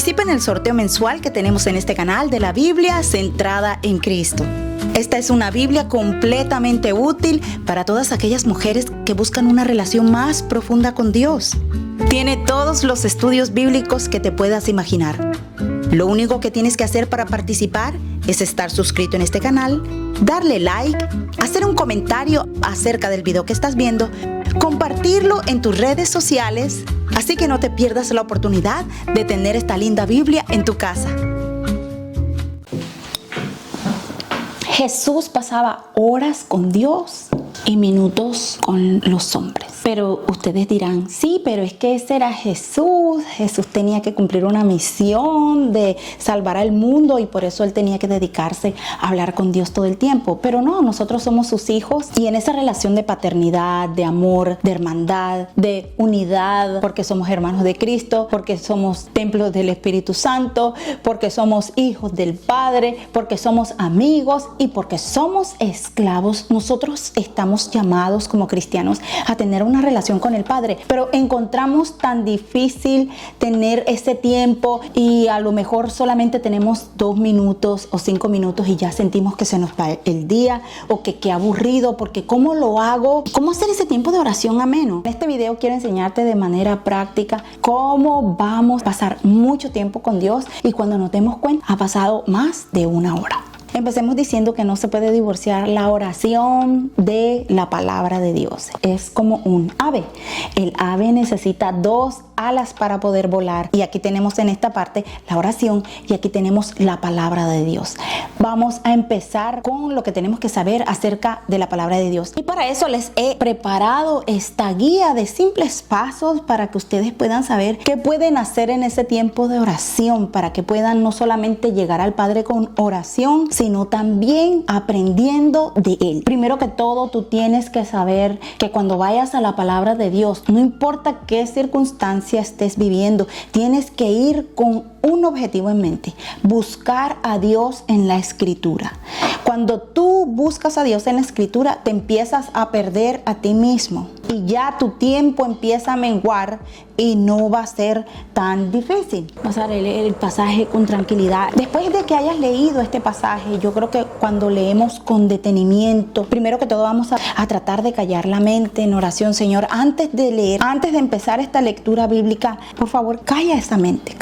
Participa en el sorteo mensual que tenemos en este canal de la Biblia centrada en Cristo. Esta es una Biblia completamente útil para todas aquellas mujeres que buscan una relación más profunda con Dios. Tiene todos los estudios bíblicos que te puedas imaginar. Lo único que tienes que hacer para participar es estar suscrito en este canal, darle like, hacer un comentario acerca del video que estás viendo, compartirlo en tus redes sociales, así que no te pierdas la oportunidad de tener esta linda Biblia en tu casa. Jesús pasaba horas con Dios y minutos con los hombres. Pero ustedes dirán, sí, pero es que ese era Jesús. Jesús tenía que cumplir una misión de salvar al mundo y por eso él tenía que dedicarse a hablar con Dios todo el tiempo. Pero no, nosotros somos sus hijos y en esa relación de paternidad, de amor, de hermandad, de unidad, porque somos hermanos de Cristo, porque somos templos del Espíritu Santo, porque somos hijos del Padre, porque somos amigos y porque somos esclavos, nosotros estamos llamados como cristianos a tener una relación con el Padre, pero encontramos tan difícil tener ese tiempo y a lo mejor solamente tenemos 2 minutos o 5 minutos y ya sentimos que se nos va el día o que qué aburrido, porque ¿cómo lo hago? ¿Cómo hacer ese tiempo de oración ameno? En este video quiero enseñarte de manera práctica cómo vamos a pasar mucho tiempo con Dios y cuando nos demos cuenta ha pasado más de 1 hora. Empecemos diciendo que no se puede divorciar la oración de la palabra de Dios. Es como un ave. El ave necesita 2 alas para poder volar. Y aquí tenemos en esta parte la oración y aquí tenemos la palabra de Dios. Vamos a empezar con lo que tenemos que saber acerca de la palabra de Dios. Y para eso les he preparado esta guía de simples pasos para que ustedes puedan saber qué pueden hacer en ese tiempo de oración, para que puedan no solamente llegar al Padre con oración, sino también aprendiendo de Él. Primero que todo, tú tienes que saber que cuando vayas a la palabra de Dios, no importa qué circunstancia estés viviendo, tienes que ir con un objetivo en mente: buscar a Dios en la Escritura. Cuando tú buscas a Dios en la Escritura, te empiezas a perder a ti mismo y ya tu tiempo empieza a menguar y no va a ser tan difícil. Vas a leer el pasaje con tranquilidad. Después de que hayas leído este pasaje, yo creo que cuando leemos con detenimiento, primero que todo vamos a tratar de callar la mente en oración. Señor, antes de leer, antes de empezar esta lectura bíblica, por favor, calla esa mente,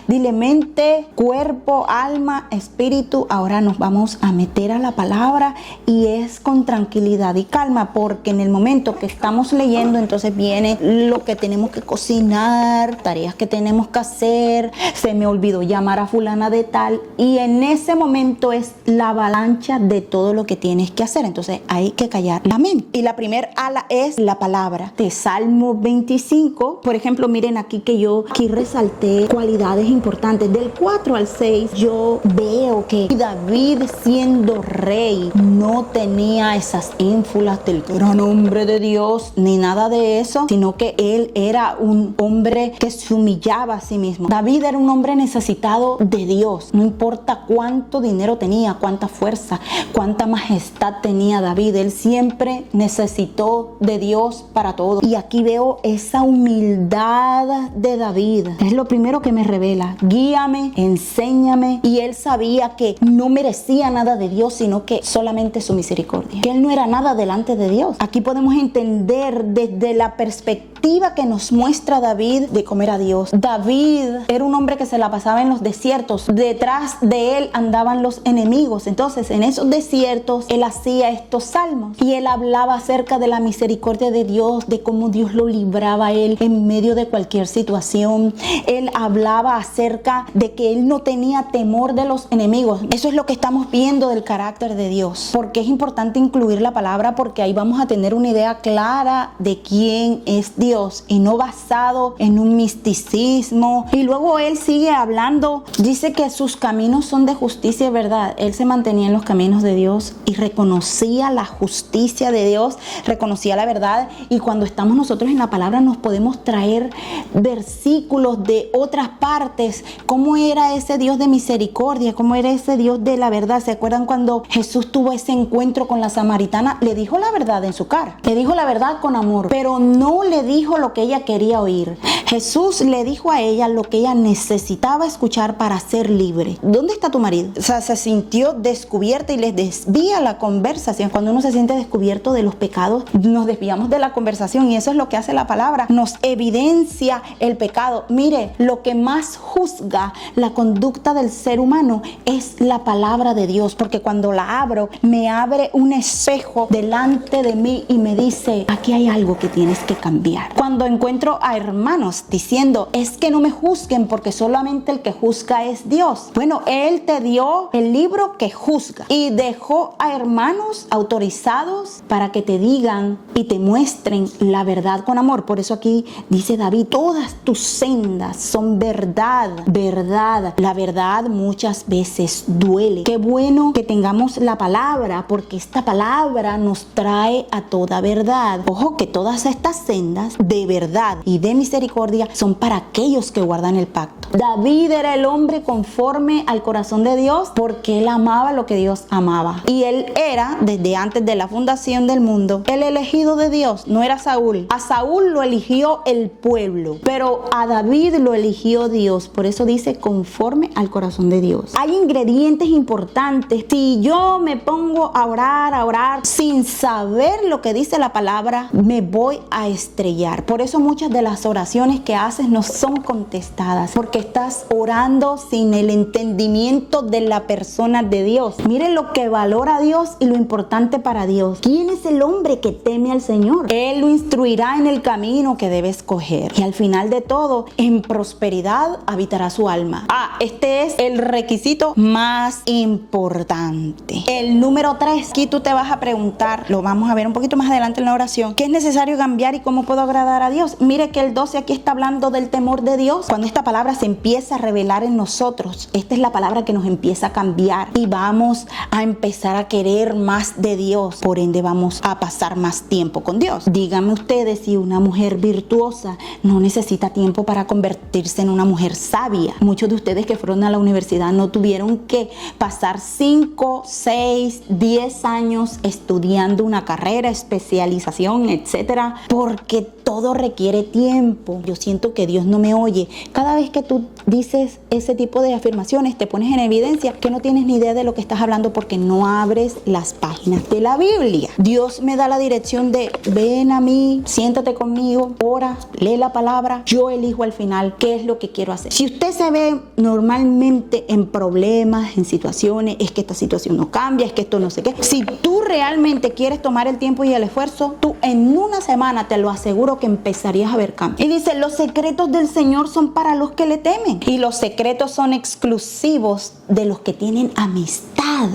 dile mente, cuerpo, alma, espíritu. Ahora nos vamos a meter a la palabra y es con tranquilidad y calma, porque en el momento que estamos leyendo, entonces viene lo que tenemos que cocinar, tareas que tenemos que hacer, se me olvidó llamar a fulana de tal, y en ese momento es la avalancha de todo lo que tienes que hacer. Entonces hay que callar la mente. Y la primer ala es la palabra. De Salmo 25, por ejemplo, miren aquí que yo aquí resalté cualidades importantes. Del 4 al 6 yo veo que David, siendo rey, no tenía esas ínfulas del gran hombre de Dios ni nada de eso, sino que él era un hombre que se humillaba a sí mismo. David era un hombre necesitado de Dios. No importa cuánto dinero tenía, cuánta fuerza, cuánta majestad tenía David, él siempre necesitó de Dios para todo. Y aquí veo esa humildad de David. Es lo primero que me revela. Guíame, enséñame. Y él sabía que no merecía nada de Dios, sino que solamente su misericordia. Que él no era nada delante de Dios. Aquí podemos entender desde la perspectiva que nos muestra David de comer a Dios. David era un hombre que se la pasaba en los desiertos. Detrás de él andaban los enemigos. Entonces, en esos desiertos, él hacía estos salmos. Y él hablaba acerca de la misericordia de Dios, de cómo Dios lo libraba a él en medio de cualquier situación. Él hablaba acerca de que él no tenía temor de los enemigos. Eso es lo que estamos viendo del carácter de Dios. Porque es importante incluir la palabra, porque ahí vamos a tener una idea clara de quién es Dios y no basado en un misticismo. Y luego él sigue hablando, dice que sus caminos son de justicia y verdad. Él se mantenía en los caminos de Dios y reconocía la justicia de Dios, reconocía la verdad. Y cuando estamos nosotros en la palabra nos podemos traer versículos de otras partes. ¿Cómo era ese Dios de misericordia? ¿Cómo era ese Dios de la verdad? ¿Se acuerdan cuando Jesús tuvo ese encuentro con la samaritana? Le dijo la verdad en su cara, le dijo la verdad con amor, pero no le dijo dijo lo que ella quería oír. Jesús le dijo a ella lo que ella necesitaba escuchar para ser libre. ¿Dónde está tu marido? O sea, se sintió descubierta y les desvía la conversación. Cuando uno se siente descubierto de los pecados, nos desviamos de la conversación, y eso es lo que hace la palabra. Nos evidencia el pecado. Mire, lo que más juzga la conducta del ser humano es la palabra de Dios, porque cuando la abro, me abre un espejo delante de mí y me dice, aquí hay algo que tienes que cambiar. Cuando encuentro a hermanos diciendo, es que no me juzguen porque solamente el que juzga es Dios. Bueno, Él te dio el libro que juzga y dejó a hermanos autorizados para que te digan y te muestren la verdad con amor. Por eso aquí dice David, todas tus sendas son verdad, verdad. La verdad muchas veces duele. Qué bueno que tengamos la palabra, porque esta palabra nos trae a toda verdad. Ojo, que todas estas sendas de verdad y de misericordia son para aquellos que guardan el pacto. David era el hombre conforme al corazón de Dios porque él amaba lo que Dios amaba. Y él era, desde antes de la fundación del mundo, el elegido de Dios. No era Saúl. A Saúl lo eligió el pueblo, pero a David lo eligió Dios. Por eso dice conforme al corazón de Dios. Hay ingredientes importantes. Si yo me pongo a orar sin saber lo que dice la palabra, me voy a estrellar. Por eso muchas de las oraciones que haces no son contestadas, porque estás orando sin el entendimiento de la persona de Dios. Miren lo que valora Dios y lo importante para Dios. ¿Quién es el hombre que teme al Señor? Él lo instruirá en el camino que debe escoger. Y al final de todo, en prosperidad habitará su alma. Este es el requisito más importante. El número 3, aquí tú te vas a preguntar, lo vamos a ver un poquito más adelante en la oración, ¿qué es necesario cambiar y cómo puedo agradar a Dios? Mire que el 12 aquí está hablando del temor de Dios. Cuando esta palabra se empieza a revelar en nosotros, esta es la palabra que nos empieza a cambiar y vamos a empezar a querer más de Dios. Por ende vamos a pasar más tiempo con Dios. Díganme ustedes si una mujer virtuosa no necesita tiempo para convertirse en una mujer sabia. Muchos de ustedes que fueron a la universidad no tuvieron que pasar 5, 6, 10 años estudiando una carrera, especialización, etcétera, porque todo requiere tiempo. Yo siento que Dios no me oye. Cada vez que tú dices ese tipo de afirmaciones, te pones en evidencia que no tienes ni idea de lo que estás hablando porque no abres las páginas de la Biblia. Dios me da la dirección de ven a mí, siéntate conmigo, ora, lee la palabra. Yo elijo al final qué es lo que quiero hacer. Si usted se ve normalmente en problemas, en situaciones, es que esta situación no cambia, es que esto no sé qué. Si tú realmente quieres tomar el tiempo y el esfuerzo, tú en una semana, te lo aseguro, que empezarías a ver cambio. Y dice, los secretos del Señor son para los que le temen. Y los secretos son exclusivos de los que tienen amistad.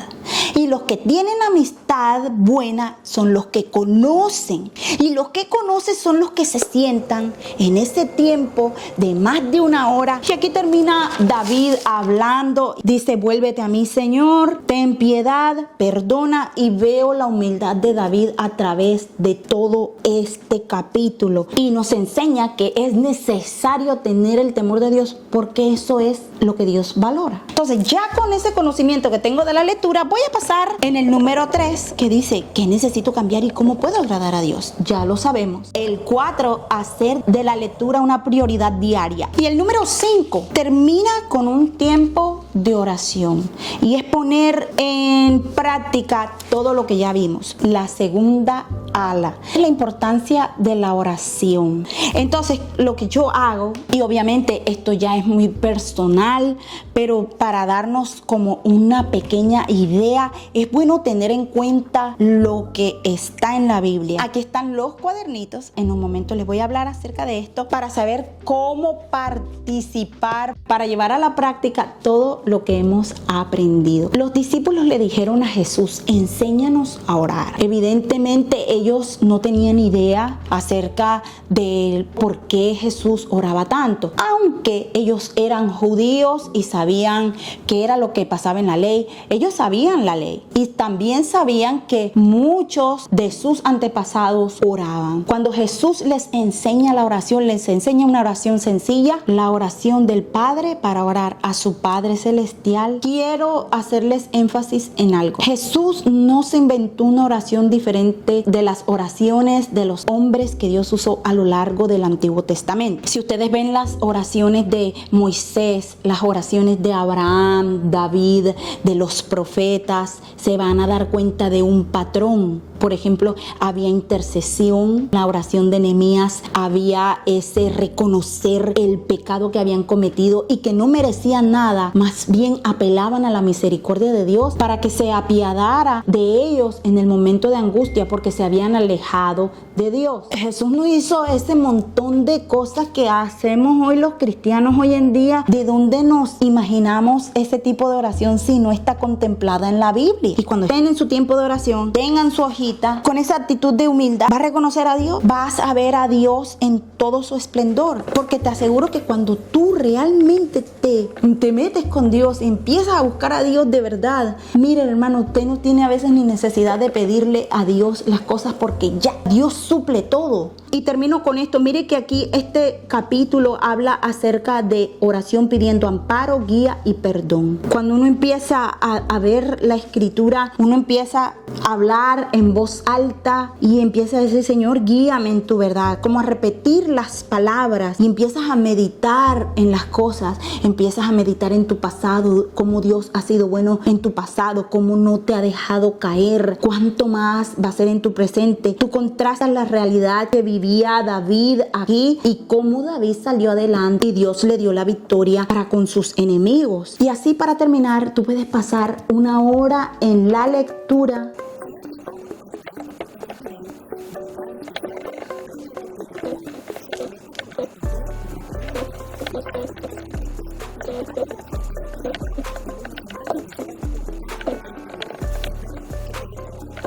Y los que tienen amistad buena son los que conocen. Y los que conocen son los que se sientan en ese tiempo de más de una hora. Y aquí termina David hablando. Dice, vuélvete a mí, Señor, ten piedad, perdona. Y veo la humildad de David a través de todo este capítulo. Y nos enseña que es necesario tener el temor de Dios porque eso es lo que Dios valora. Entonces, ya con ese conocimiento que tengo de la lectura, voy a pasar en el número 3, que dice que necesito cambiar y cómo puedo agradar a Dios. Ya lo sabemos. El 4, hacer de la lectura una prioridad diaria. Y el número 5 termina con un tiempo de oración. Y es poner en práctica todo lo que ya vimos. La segunda ala, la importancia de la oración. Entonces, lo que yo hago, y obviamente esto ya es muy personal, pero para darnos como una pequeña idea, es bueno tener en cuenta lo que está en la Biblia. Aquí están los cuadernitos. En un momento les voy a hablar acerca de esto para saber cómo participar, para llevar a la práctica todo lo que hemos aprendido. Los discípulos le dijeron a Jesús, enséñanos a orar. Evidentemente ellos no tenían idea acerca de por qué Jesús oraba tanto. Aunque ellos eran judíos y sabían qué era lo que pasaba en la ley, ellos sabían la ley y también sabían que muchos de sus antepasados oraban. Cuando Jesús les enseña la oración, les enseña una oración sencilla, la oración del Padre para orar a su Padre Celestial. Quiero hacerles énfasis en algo. Jesús no se inventó una oración diferente de las las oraciones de los hombres que Dios usó a lo largo del Antiguo Testamento. Si ustedes ven las oraciones de Moisés, las oraciones de Abraham, David, de los profetas, se van a dar cuenta de un patrón. Por ejemplo, había intercesión, la oración de Nehemías, había ese reconocer el pecado que habían cometido y que no merecían nada, más bien apelaban a la misericordia de Dios para que se apiadara de ellos en el momento de angustia porque se habían alejado de Dios. Jesús no hizo ese montón de cosas que hacemos hoy los cristianos hoy en día. ¿De dónde nos imaginamos ese tipo de oración si no está contemplada en la Biblia? Y cuando estén en su tiempo de oración, tengan su hojita, con esa actitud de humildad, vas a reconocer a Dios, vas a ver a Dios en todo su esplendor, porque te aseguro que cuando tú realmente te metes con Dios y empiezas a buscar a Dios de verdad, mire hermano, usted no tiene a veces ni necesidad de pedirle a Dios las cosas porque ya Dios suple todo. Y termino con esto. Mire que aquí este capítulo habla acerca de oración pidiendo amparo, guía y perdón. Cuando uno empieza a ver la escritura, uno empieza a hablar en voz alta y empieza a decir, Señor, guíame en tu verdad, como a repetir las palabras, y empiezas a meditar en las cosas, empiezas a meditar en tu pasado, cómo Dios ha sido bueno en tu pasado, cómo no te ha dejado caer, cuánto más va a ser en tu presente. Tú contrastas la realidad que vivía David aquí y cómo David salió adelante y Dios le dio la victoria para con sus enemigos. Y así, para terminar, tú puedes pasar una hora en la lectura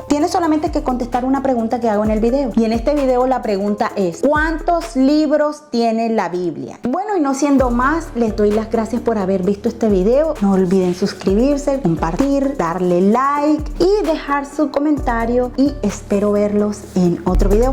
Tienes solamente que contestar una pregunta que hago en el video. Y en este video la pregunta es: ¿cuántos libros tiene la Biblia? Bueno, y no siendo más, les doy las gracias por haber visto este video. No olviden suscribirse, compartir, darle like y dejar su comentario. Y espero verlos en otro video.